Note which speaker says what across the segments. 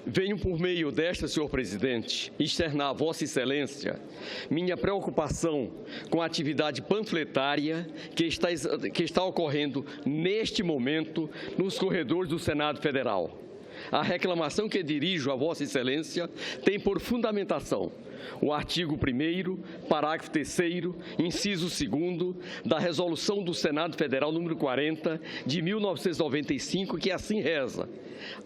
Speaker 1: Venho, por meio desta, senhor presidente, externar a Vossa Excelência minha preocupação com a atividade panfletária que está ocorrendo neste momento nos corredores do Senado Federal. A reclamação que dirijo a Vossa Excelência tem por fundamentação o artigo 1º, parágrafo 3º, inciso 2º, da Resolução do Senado Federal número 40, de 1995, que assim reza: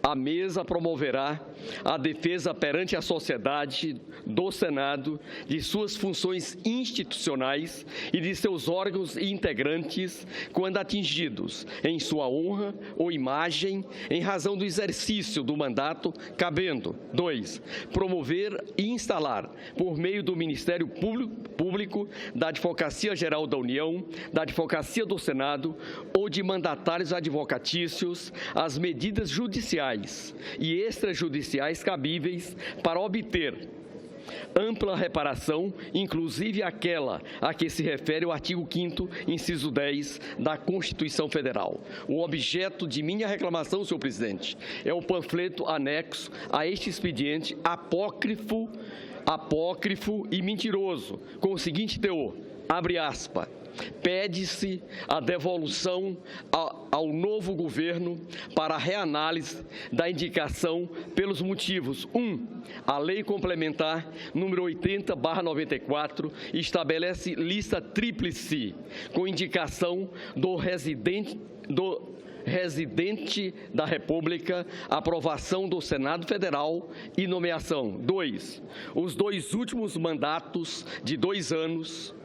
Speaker 1: a mesa promoverá a defesa perante a sociedade do Senado de suas funções institucionais e de seus órgãos e integrantes, quando atingidos em sua honra ou imagem, em razão do exercício do mandato, cabendo: 2. Promover e instalar, por meio do Ministério Público, da Advocacia Geral da União, da Advocacia do Senado ou de mandatários advocatícios, as medidas judiciais e extrajudiciais cabíveis para obter ampla reparação, inclusive aquela a que se refere o artigo 5º, inciso 10 da Constituição Federal. O objeto de minha reclamação, senhor presidente, é o panfleto anexo a este expediente apócrifo e mentiroso, com o seguinte teor, abre aspas: pede-se a devolução ao novo governo para reanálise da indicação pelos motivos: 1. A Lei Complementar número 80/94 estabelece lista tríplice com indicação do residente da República, aprovação do Senado Federal e nomeação. 2. Os 2 últimos mandatos de 2 anos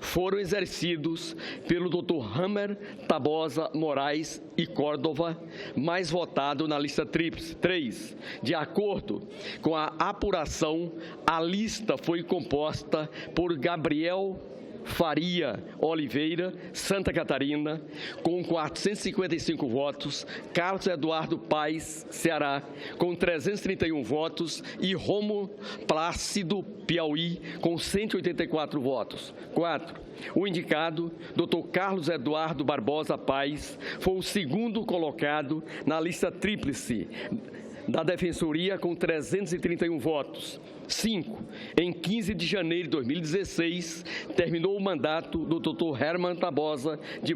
Speaker 1: foram exercidos pelo Dr. Hammer Tabosa Moraes e Córdova, mais votado na lista tríplice. 3. De acordo com a apuração, a lista foi composta por Gabriel Faria Oliveira, Santa Catarina, com 455 votos, Carlos Eduardo Paes, Ceará, com 331 votos e Romo Plácido, Piauí, com 184 votos. 4. O indicado, Dr. Carlos Eduardo Barbosa Paes, foi o segundo colocado na lista tríplice da Defensoria, com 331 votos. 5. Em 15 de janeiro de 2016, terminou o mandato do Dr. Herman Tabosa de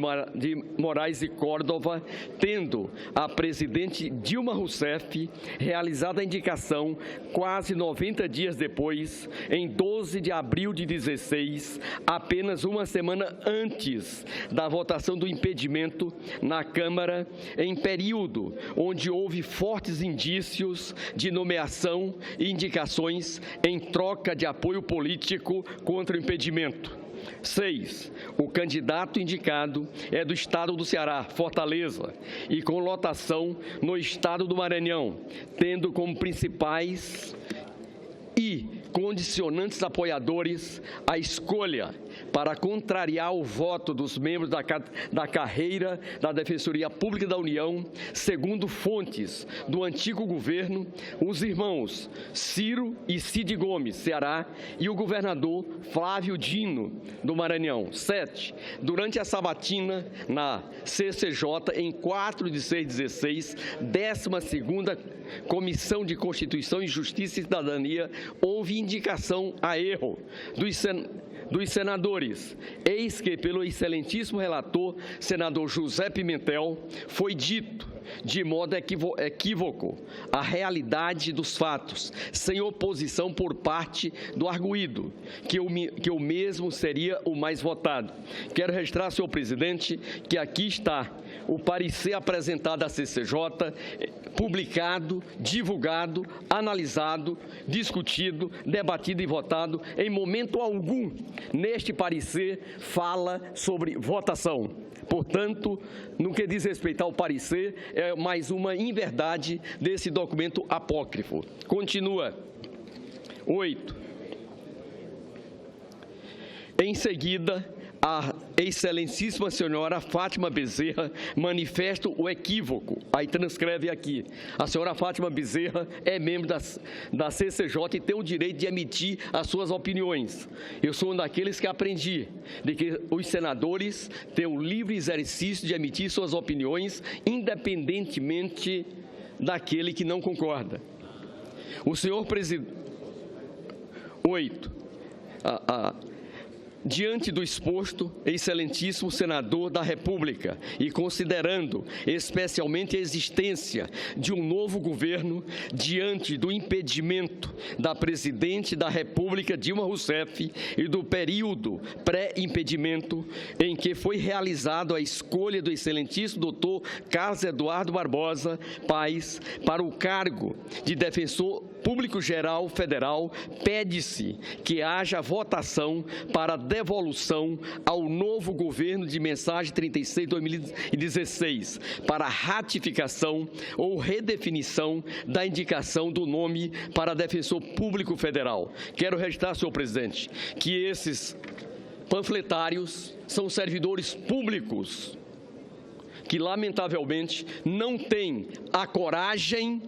Speaker 1: Moraes e Córdova, tendo a presidente Dilma Rousseff realizado a indicação quase 90 dias depois, em 12 de abril de 2016, apenas uma semana antes da votação do impedimento na Câmara, em período onde houve fortes indícios de nomeação e indicações em troca de apoio político contra o impedimento. 6. O candidato indicado é do estado do Ceará, Fortaleza, e com lotação no estado do Maranhão, tendo como principais e condicionantes apoiadores a escolha para contrariar o voto dos membros da carreira da Defensoria Pública da União, segundo fontes do antigo governo, os irmãos Ciro e Cid Gomes, Ceará, e o governador Flávio Dino, do Maranhão. 7. Durante a sabatina na CCJ, em 4 de 6 de 16, 12ª Comissão de Constituição e Justiça e Cidadania, houve indicação a erro dos senadores. Eis que, pelo excelentíssimo relator, senador José Pimentel, foi dito, de modo equívoco, a realidade dos fatos, sem oposição por parte do arguido, que o mesmo seria o mais votado. Quero registrar, senhor presidente, que aqui está o parecer apresentado à CCJ, publicado, divulgado, analisado, discutido, debatido e votado. Em momento algum, neste parecer, fala sobre votação. Portanto, no que diz respeito ao parecer, é mais uma inverdade desse documento apócrifo. Continua. 8. Em seguida, a excelentíssima senhora Fátima Bezerra manifesta o equívoco. Aí transcreve aqui: a senhora Fátima Bezerra é membro da CCJ e tem o direito de emitir as suas opiniões. Eu sou um daqueles que aprendi de que os senadores têm o livre exercício de emitir suas opiniões, independentemente daquele que não concorda. O senhor presidente... 8. Diante do exposto, excelentíssimo senador da República, e considerando especialmente a existência de um novo governo, diante do impedimento da Presidente da República, Dilma Rousseff, e do período pré-impedimento em que foi realizada a escolha do excelentíssimo doutor Carlos Eduardo Barbosa Paes para o cargo de Defensor Público-Geral Federal, pede-se que haja votação para devolução ao novo governo de mensagem 36/2016 para ratificação ou redefinição da indicação do nome para defensor público federal. Quero registrar, senhor presidente, que esses panfletários são servidores públicos que, lamentavelmente, não têm a coragem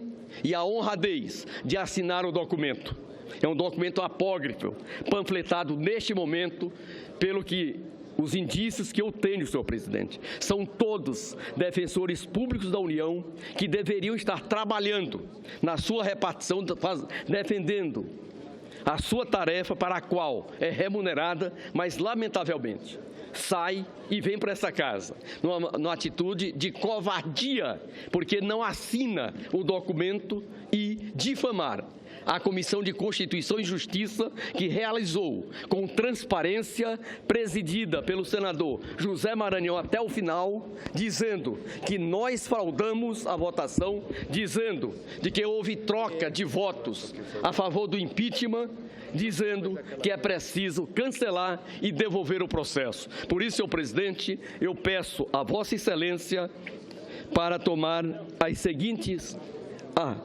Speaker 1: e a honradez de assinar o documento. É um documento apócrifo, panfletado neste momento, pelo que os indícios que eu tenho, senhor presidente, são todos defensores públicos da União que deveriam estar trabalhando na sua repartição, defendendo a sua tarefa para a qual é remunerada, mas, lamentavelmente, sai e vem para essa casa numa atitude de covardia, porque não assina o documento e difamar a Comissão de Constituição e Justiça, que realizou com transparência, presidida pelo senador José Maranhão até o final, dizendo que nós fraudamos a votação, dizendo de que houve troca de votos a favor do impeachment, dizendo que é preciso cancelar e devolver o processo. Por isso, senhor presidente, eu peço a Vossa Excelência para tomar as seguintes...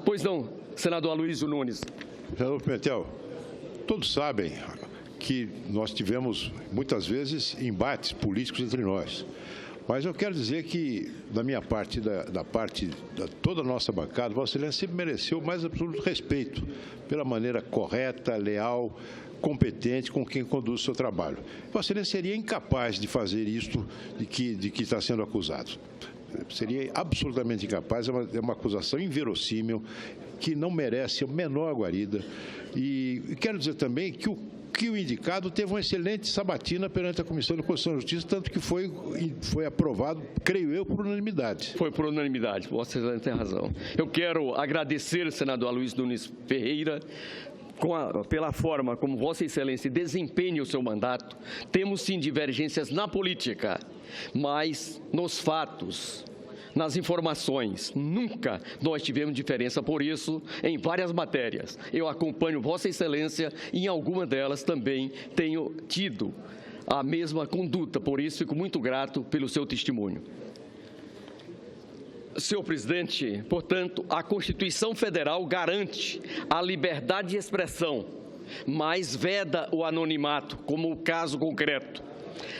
Speaker 1: pois não, senador Aloysio Nunes.
Speaker 2: Senador Pimentel, todos sabem que nós tivemos, muitas vezes, embates políticos entre nós. Mas eu quero dizer que, da minha parte, da parte de toda a nossa bancada, Vossa Excelência sempre mereceu o mais absoluto respeito pela maneira correta, leal, competente com quem conduz o seu trabalho. Vossa Excelência seria incapaz de fazer isto de que está sendo acusado. Seria absolutamente incapaz, é uma acusação inverossímil, que não merece a menor guarida. E quero dizer também que o indicado teve uma excelente sabatina perante a Comissão de Constituição e Justiça, tanto que foi aprovado, creio eu, por unanimidade.
Speaker 1: Foi por unanimidade, Vossa Excelência tem razão. Eu quero agradecer, senador Aloysio Nunes Ferreira, pela forma como Vossa Excelência desempenha o seu mandato. Temos, sim, divergências na política, mas nos fatos, nas informações, nunca nós tivemos diferença. Por isso, em várias matérias, eu acompanho Vossa Excelência e em alguma delas também tenho tido a mesma conduta. Por isso, fico muito grato pelo seu testemunho. Senhor presidente, portanto, a Constituição Federal garante a liberdade de expressão, mas veda o anonimato, como o caso concreto.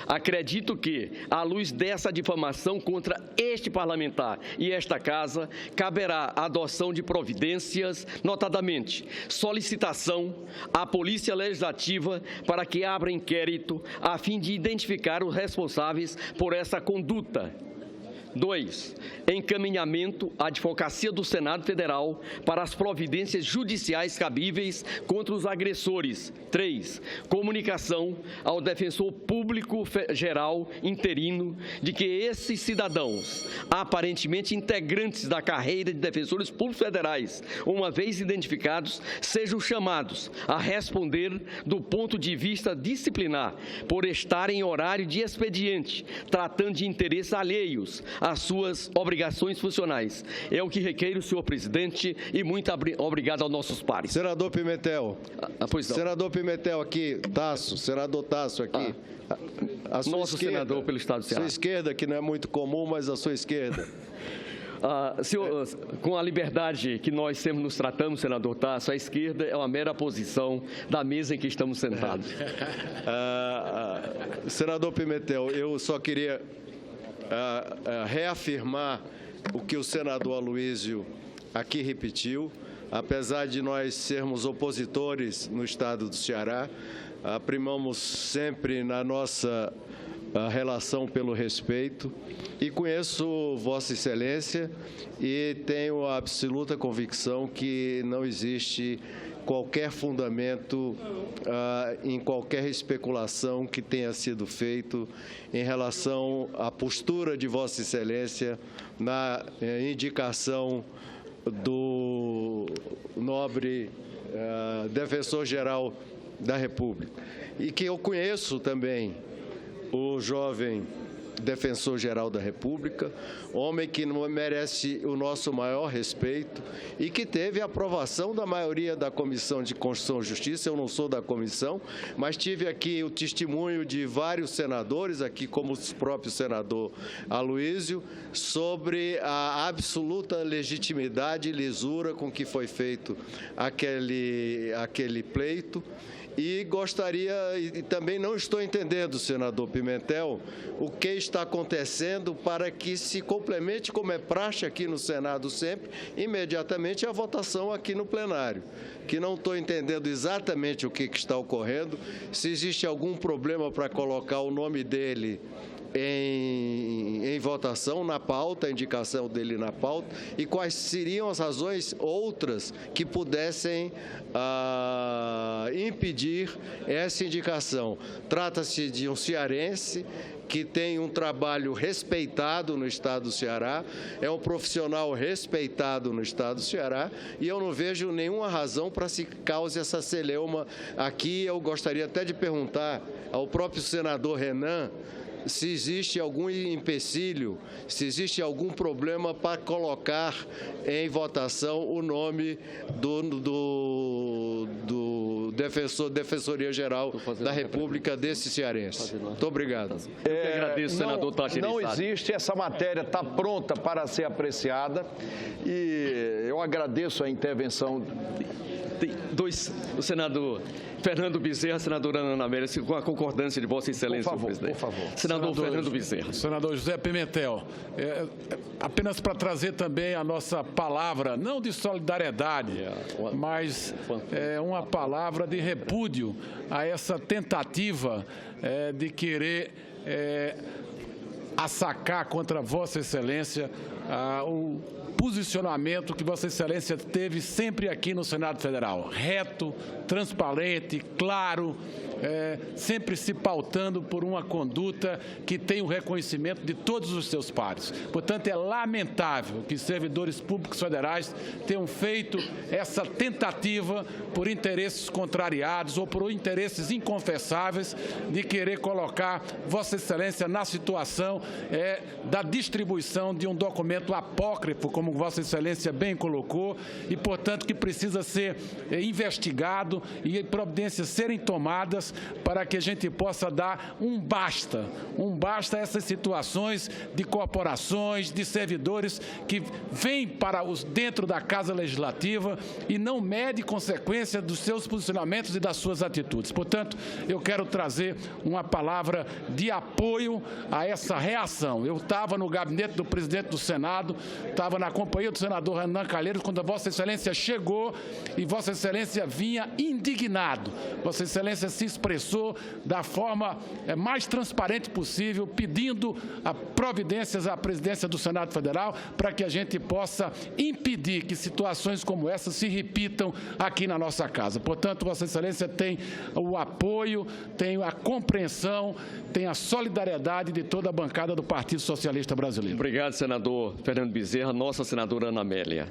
Speaker 1: Acredito que, à luz dessa difamação contra este parlamentar e esta Casa, caberá a adoção de providências, notadamente solicitação à Polícia Legislativa para que abra inquérito a fim de identificar os responsáveis por essa conduta. 2. Encaminhamento à Advocacia do Senado Federal para as providências judiciais cabíveis contra os agressores. 3. Comunicação ao Defensor Público Geral interino de que esses cidadãos, aparentemente integrantes da carreira de defensores públicos federais, uma vez identificados, sejam chamados a responder do ponto de vista disciplinar por estarem em horário de expediente, tratando de interesses alheios às suas obrigações funcionais. É o que requer o senhor presidente e muito obrigado aos nossos pares.
Speaker 3: Senador Pimentel.
Speaker 1: Pois não.
Speaker 3: Senador Pimentel aqui, Tasso, senador Tasso aqui. A sua
Speaker 1: nosso
Speaker 3: esquerda,
Speaker 1: senador pelo Estado do Ceará.
Speaker 3: Sua esquerda, que não é muito comum, mas a sua esquerda.
Speaker 1: Senhor, com a liberdade que nós sempre nos tratamos, senador Tasso, a esquerda é uma mera posição da mesa em que estamos sentados.
Speaker 3: Senador Pimentel, eu só queria reafirmar o que o senador Aloysio aqui repetiu. Apesar de nós sermos opositores no Estado do Ceará, primamos sempre na nossa a relação pelo respeito e conheço Vossa Excelência e tenho a absoluta convicção que não existe qualquer fundamento em qualquer especulação que tenha sido feito em relação à postura de Vossa Excelência na indicação do nobre Defensor-Geral da República. E que eu conheço também o jovem Defensor-Geral da República, homem que merece o nosso maior respeito e que teve a aprovação da maioria da Comissão de Constituição e Justiça. Eu não sou da comissão, mas tive aqui o testemunho de vários senadores, aqui como o próprio senador Aloísio, sobre a absoluta legitimidade e lisura com que foi feito aquele pleito. E gostaria, e também não estou entendendo, senador Pimentel, o que está acontecendo para que se complemente, como é praxe aqui no Senado sempre, imediatamente a votação aqui no plenário. Que não estou entendendo exatamente o que está ocorrendo, se existe algum problema para colocar o nome dele em votação, na pauta, a indicação dele na pauta, e quais seriam as razões outras que pudessem impedir essa indicação. Trata-se de um cearense que tem um trabalho respeitado no Estado do Ceará, é um profissional respeitado no Estado do Ceará, e eu não vejo nenhuma razão para se cause essa celeuma aqui. Eu gostaria até de perguntar ao próprio senador Renan se existe algum empecilho, se existe algum problema para colocar em votação o nome do Defensoria-Geral da República desse cearense. Muito obrigado.
Speaker 1: Eu que agradeço, senador Tati.
Speaker 4: Não existe, essa matéria está pronta para ser apreciada e eu agradeço a intervenção.
Speaker 1: O senador Fernando Bezerra, senadora Ana Amélia, com a concordância de Vossa Excelência, presidente.
Speaker 4: Por favor.
Speaker 1: Senador Fernando Bezerra.
Speaker 5: Senador José Pimentel, apenas para trazer também a nossa palavra, não de solidariedade, mas uma palavra de repúdio a essa tentativa de querer assacar contra Vossa Excelência o posicionamento que Vossa Excelência teve sempre aqui no Senado Federal, reto, transparente, claro, sempre se pautando por uma conduta que tem o reconhecimento de todos os seus pares. Portanto, é lamentável que servidores públicos federais tenham feito essa tentativa por interesses contrariados ou por interesses inconfessáveis de querer colocar Vossa Excelência na situação da distribuição de um documento apócrifo, como Vossa Excelência bem colocou, e, portanto, que precisa ser investigado e providências serem tomadas para que a gente possa dar um basta a essas situações de corporações, de servidores que vêm para dentro da Casa Legislativa e não mede consequência dos seus posicionamentos e das suas atitudes. Portanto, eu quero trazer uma palavra de apoio a essa reação. Eu estava no gabinete do presidente do Senado, estava na companhia do senador Renan Calheiros, quando a Vossa Excelência chegou e Vossa Excelência vinha indignado. Vossa Excelência se expressou da forma mais transparente possível, pedindo providências à presidência do Senado Federal para que a gente possa impedir que situações como essa se repitam aqui na nossa casa. Portanto, Vossa Excelência tem o apoio, tem a compreensão, tem a solidariedade de toda a bancada do Partido Socialista Brasileiro.
Speaker 1: Obrigado, senador Fernando Bezerra. Nossa senadora Ana Amélia.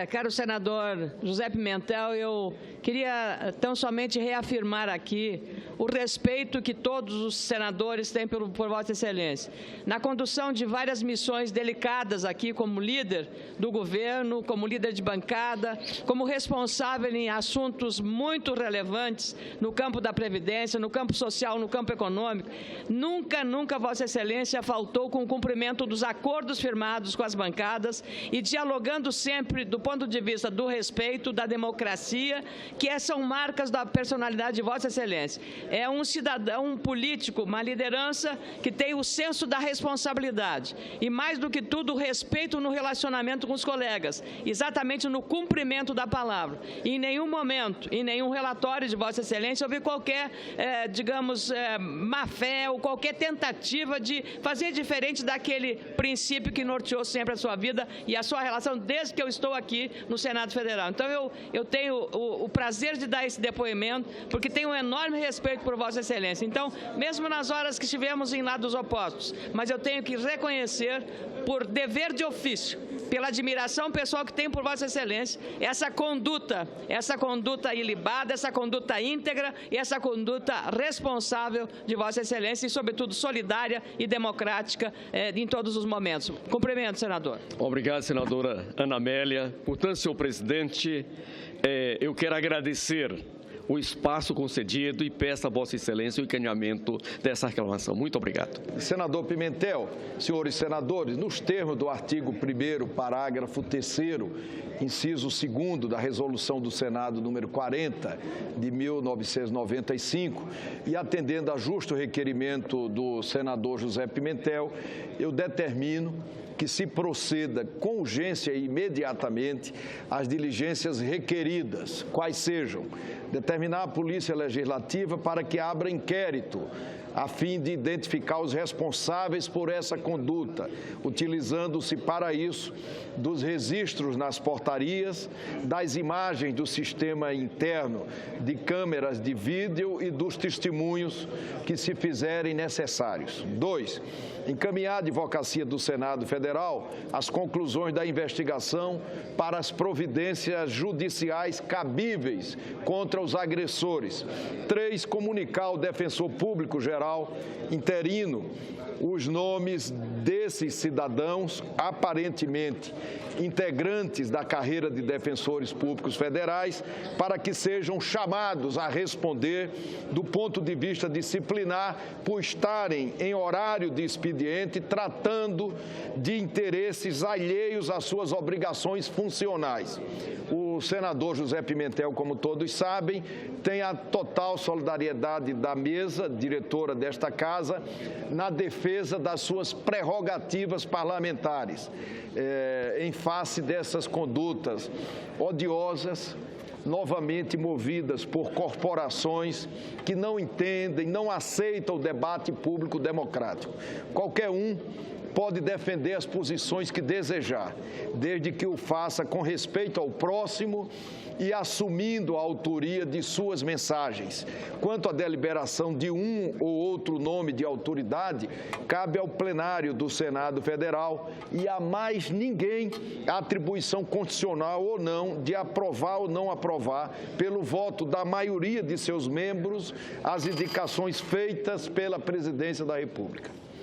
Speaker 6: Caro senador José Pimentel, eu queria tão somente reafirmar aqui o respeito que todos os senadores têm por Vossa Excelência. Na condução de várias missões delicadas aqui, como líder do governo, como líder de bancada, como responsável em assuntos muito relevantes no campo da Previdência, no campo social, no campo econômico, nunca Vossa Excelência faltou com o cumprimento dos acordos firmados com as bancadas e dialogando tudo sempre do ponto de vista do respeito, da democracia, que são marcas da personalidade de Vossa Excelência. É um cidadão, um político, uma liderança que tem o senso da responsabilidade e, mais do que tudo, o respeito no relacionamento com os colegas, exatamente no cumprimento da palavra. E em nenhum momento, em nenhum relatório de Vossa Excelência, houve qualquer, má-fé ou qualquer tentativa de fazer diferente daquele princípio que norteou sempre a sua vida e a sua relação desde que eu estou aqui no Senado Federal. Então, eu tenho o prazer de dar esse depoimento, porque tenho um enorme respeito por Vossa Excelência. Então, mesmo nas horas que estivemos em lados opostos, mas eu tenho que reconhecer, por dever de ofício, pela admiração pessoal que tenho por Vossa Excelência, essa conduta ilibada, essa conduta íntegra e essa conduta responsável de Vossa Excelência e, sobretudo, solidária e democrática em todos os momentos. Cumprimento, senador.
Speaker 1: Obrigado, senadora Ana Amélia. Portanto, senhor presidente, eu quero agradecer o espaço concedido e peço a Vossa Excelência o encaminhamento dessa reclamação. Muito obrigado.
Speaker 4: Senador Pimentel, senhores senadores, nos termos do artigo 1º, parágrafo 3º, inciso 2º da Resolução do Senado número 40 de 1995, e atendendo a justo requerimento do senador José Pimentel, eu determino que se proceda com urgência e imediatamente às diligências requeridas, quais sejam: determinar a Polícia Legislativa para que abra inquérito a fim de identificar os responsáveis por essa conduta, utilizando-se para isso dos registros nas portarias, das imagens do sistema interno de câmeras de vídeo e dos testemunhos que se fizerem necessários. 2. Encaminhar à Advocacia do Senado Federal as conclusões da investigação para as providências judiciais cabíveis contra os agressores. 3. Comunicar ao Defensor Público Geral interino os nomes desses cidadãos aparentemente integrantes da carreira de defensores públicos federais para que sejam chamados a responder do ponto de vista disciplinar por estarem em horário de expediente tratando de interesses alheios às suas obrigações funcionais. O senador José Pimentel, como todos sabem, tem a total solidariedade da mesa diretora desta casa na defesa das suas prerrogativas parlamentares, em face dessas condutas odiosas, novamente movidas por corporações que não entendem, não aceitam o debate público democrático. Qualquer um pode defender as posições que desejar, desde que o faça com respeito ao próximo e assumindo a autoria de suas mensagens. Quanto à deliberação de um ou outro nome de autoridade, cabe ao plenário do Senado Federal e a mais ninguém a atribuição constitucional ou não de aprovar ou não aprovar, pelo voto da maioria de seus membros, as indicações feitas pela Presidência da República.